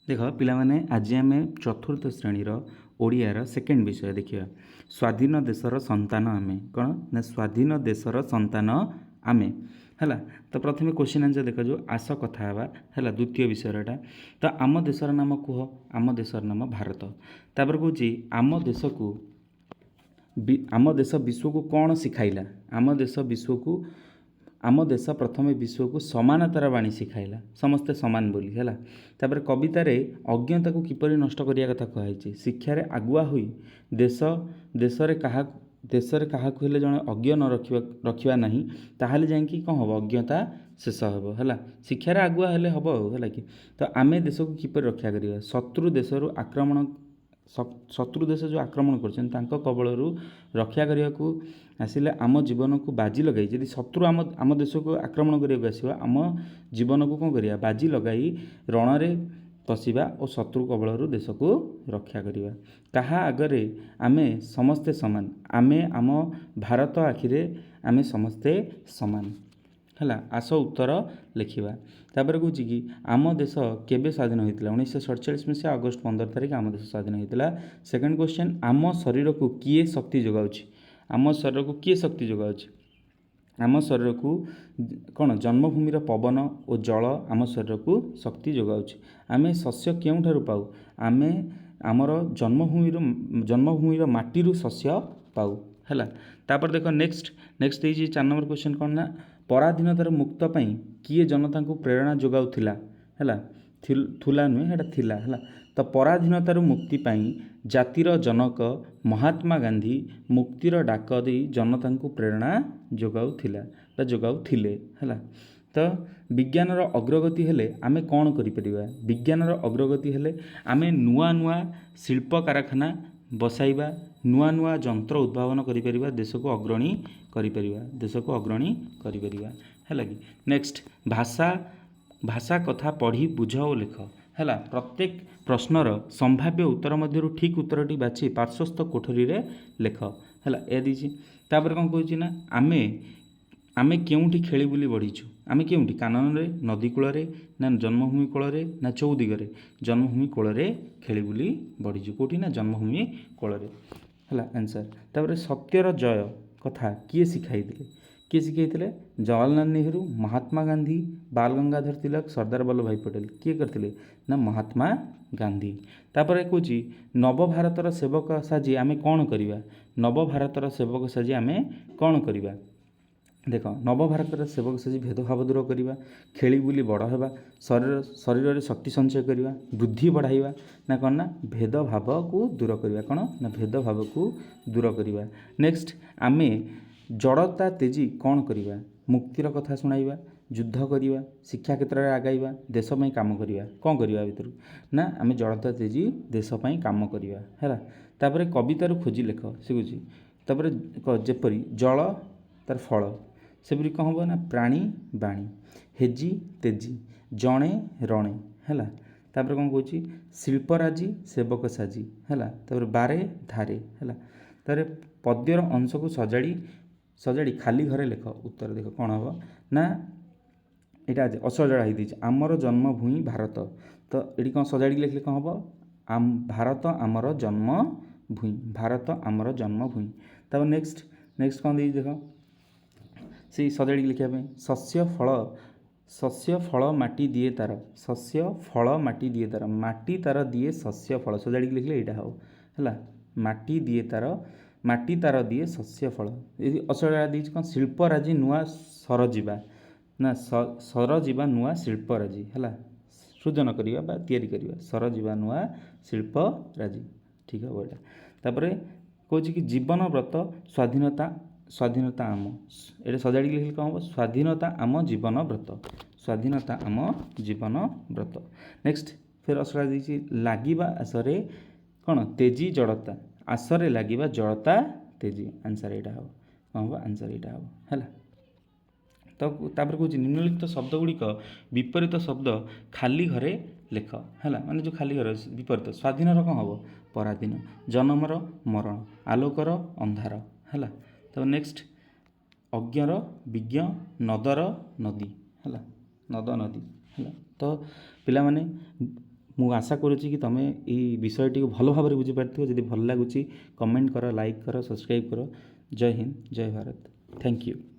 देख पिलामाने आज आम चतुर्थ श्रेणीर ओडियार सेकेंड विषय देखिए स्वाधीन देशर संतान आमे कौन ना स्वाधीन देशर संतान आमे है। तो प्रथम क्वेश्चन आंसर देखा जो आस कथा है द्वितीय विषयटा। तो आम देशर नाम कह आम देशर नाम भारत। तापर कौच आम देश विश्व को कौन शिखाइला आम देश प्रथम विश्व को समानतार बाणी शिखाइला समस्ते सामान बोली है। तापर कवितार अज्ञता को किपरि नष्ट करिया कथा कहुई शिक्षार आगुआ हुई देशरे क्या जड़े अज्ञ न रखा ना ताहले जाकि कौन हम अज्ञता शेष हम है शिक्षार आगुआ हेले हम है कि। तो आम देश को किपरि रक्षा करिया शत्रु देश जो आक्रमण कर कबल रक्षा करने को आसिले आम जीवन को बाजी लगाई यदि शत्रु आम देश को आक्रमण करने आसवा आम जीवन को कौन करिया बाजी लगाई रण में पशिबा और शत्रु कबल देश को रक्षा करिया। कहा आगरे आमे समस्ते समान आमे आम भारत आखिरे आमे समस्ते समान है। आस उत्तर लिखा तापर कौच कि आम देश केबे स्वाधीन होता 1947 मसीहा अगस्ट 15 तारिख आम देश स्वाधीन होता। सेकेंड क्वेश्चन आम शरीर को किए शक्ति जोगाउछि आम शरीर को किए शक्ति जोगाउछि आम शरीर को कौन जन्मभूमिर पवन और जल आम शरीर को शक्ति जोगाउछि। आमे शस्य केउठारु पाऊ आमे आमर जन्मभूमिर माटीरु शस्य पाऊ है। तापर देख नेक्स्ट 4 नंबर क्वेश्चन कौन ना पराधीनतार मुक्त पाई किए जनता को प्रेरणा जोगाउथिला है थुला नुहे हेटा थिला है। तो पराधीनतार मुक्ति पाई जातिर जनक महात्मा गांधी मुक्तिर डाक दे जनता को प्रेरणा जोगाउथिला बा जोगाउथिले है। तो विज्ञानर अग्रगति हेले आमे कौन करिपरिबा विज्ञानर अग्रगति हेले आमे नुआ नुआ शिल्प कारखाना बसाइबा नुआ नुआ जंत्र उद्भावन करिपरिबा देश को अग्रणी करिपरिबा है कि। नेक्स्ट भाषा कथा पढ़ी बुझ और लिख है। प्रत्येक प्रश्नर संभाव्य उत्तर मध्य ठीक उत्तरटी बाछि पार्श्वस्थ कोठरी रे लेख है ए दीजिए। तापर कौन कहूँ ना आमे केउठी खेली बुली बढ़ीचु आमे केउठी कानन रे नदी कूल ना जन्मभूमि कूल ना चौदिगरे जन्मभूमि कूल खेली बुली बढ़ीचु कौटी ना जन्मभूमि कूल है आंसर। तापर सत्यर जय कथा किए शिखाई जवाहरलाल नेहरू महात्मा गांधी बाल गंगाधर तिलक सरदार वल्लभ भाई पटेल किए करथिले ना महात्मा गांधी। तापर कौच नवभारतर सेवक साजी आमे कौन करिबा नवभारतर सेवक साजी आमे कौन करिबा देख नवभारतर सेवक साजी भेदभाव दूर करवा खेली बुली बड़ होगा शरीर में शक्ति संचय करवा बुद्धि बढ़ाइबा ना कौन ना भेदभाव को दूर करवा कौन ना भेदभाव को दूर करवा। नेक्स्ट आमे जड़ता तेजी कौन करवा मुक्तिर कथा शुणाइबा युद्ध करवा शिक्षा क्षेत्र में आगाइबा देशपाई कम करवा कौन करवा भितर ना आमे जड़ता तेजी देशपाई कम करवा है। तापर कवितार खोजी लेख शिखुची तापर जेपरी जल तार फल सेपरी कौन हम ना प्राणी बाणी हेजी तेजी जणे रणे है। तापर कौन कहूँ शिल्पराजी सेवक साजी है। तापर बारे धारे है। तापर पद्यर अंश को सजाड़ी खाली घरे लेख उत्तर देख कौन हम ना यहाँ असजड़ा हो आमर जन्मभूमि भारत। तो ये कौन सजाड़ी लिखले कौन हम भारत आमर जन्मभूमि भारत आमर जन्मभूमि। तब नेक्स्ट कौन देख से सजाड़ी लिखापी शस्य फल माटी दिए तार शस्य फल माटी दिए तार माटी तार दिए शस्य फल सजाड़ी लिखले यहाँ हम है माटी तार दिए शस्य फल। यदि असड़ा दी कौन शिल्पराजी नुआ सरजीवा ना सरजीवा नुआ शिल्पराजी है सृजन करवा तैयारी करवा सरजीवा नुआ शिल्पराजी ठीक है बोला। तापर कौच कि जीवन व्रत स्वाधीनता आम ये सजाड़ी लिखले कौन हम स्वाधीनता आम जीवन व्रत स्वाधीनता आम जीवन व्रत। नेक्स्ट फिर असड़ा दी लागिबा आसरे कौन तेजी जड़ता आसरे लागिबा जड़ता तेजी आंसर यहाँ हम कौन हम आंसर यहाँ हम है। तो तापर कौच निम्नलिखित शब्द गुड़िक विपरीत शब्द खाली घरे लेख है माने जो खाली घर विपरीत स्वाधीन कौन हम पराधीन जन्मर मरण आलोकर अंधार है। तब नेक्स्ट अज्ञर विज्ञ नदर नदी है नद नदी है। तो पिला माने ମୁଁ ଆଶା କରୁଛି କି ତୁମେ ଏଇ ବିଷୟଟିକୁ ଭଲ ଭାବରେ ବୁଝିପାରିଥିବ। ଯଦି ଭଲ ଲାଗୁଛି କମେଣ୍ଟ କର, ଲାଇକ୍ କର, ସବସ୍କ୍ରାଇବ୍ କର। ଜୟ ହିନ୍ଦ, ଜୟ ଭାରତ, ଥ୍ୟାଙ୍କ ୟୁ।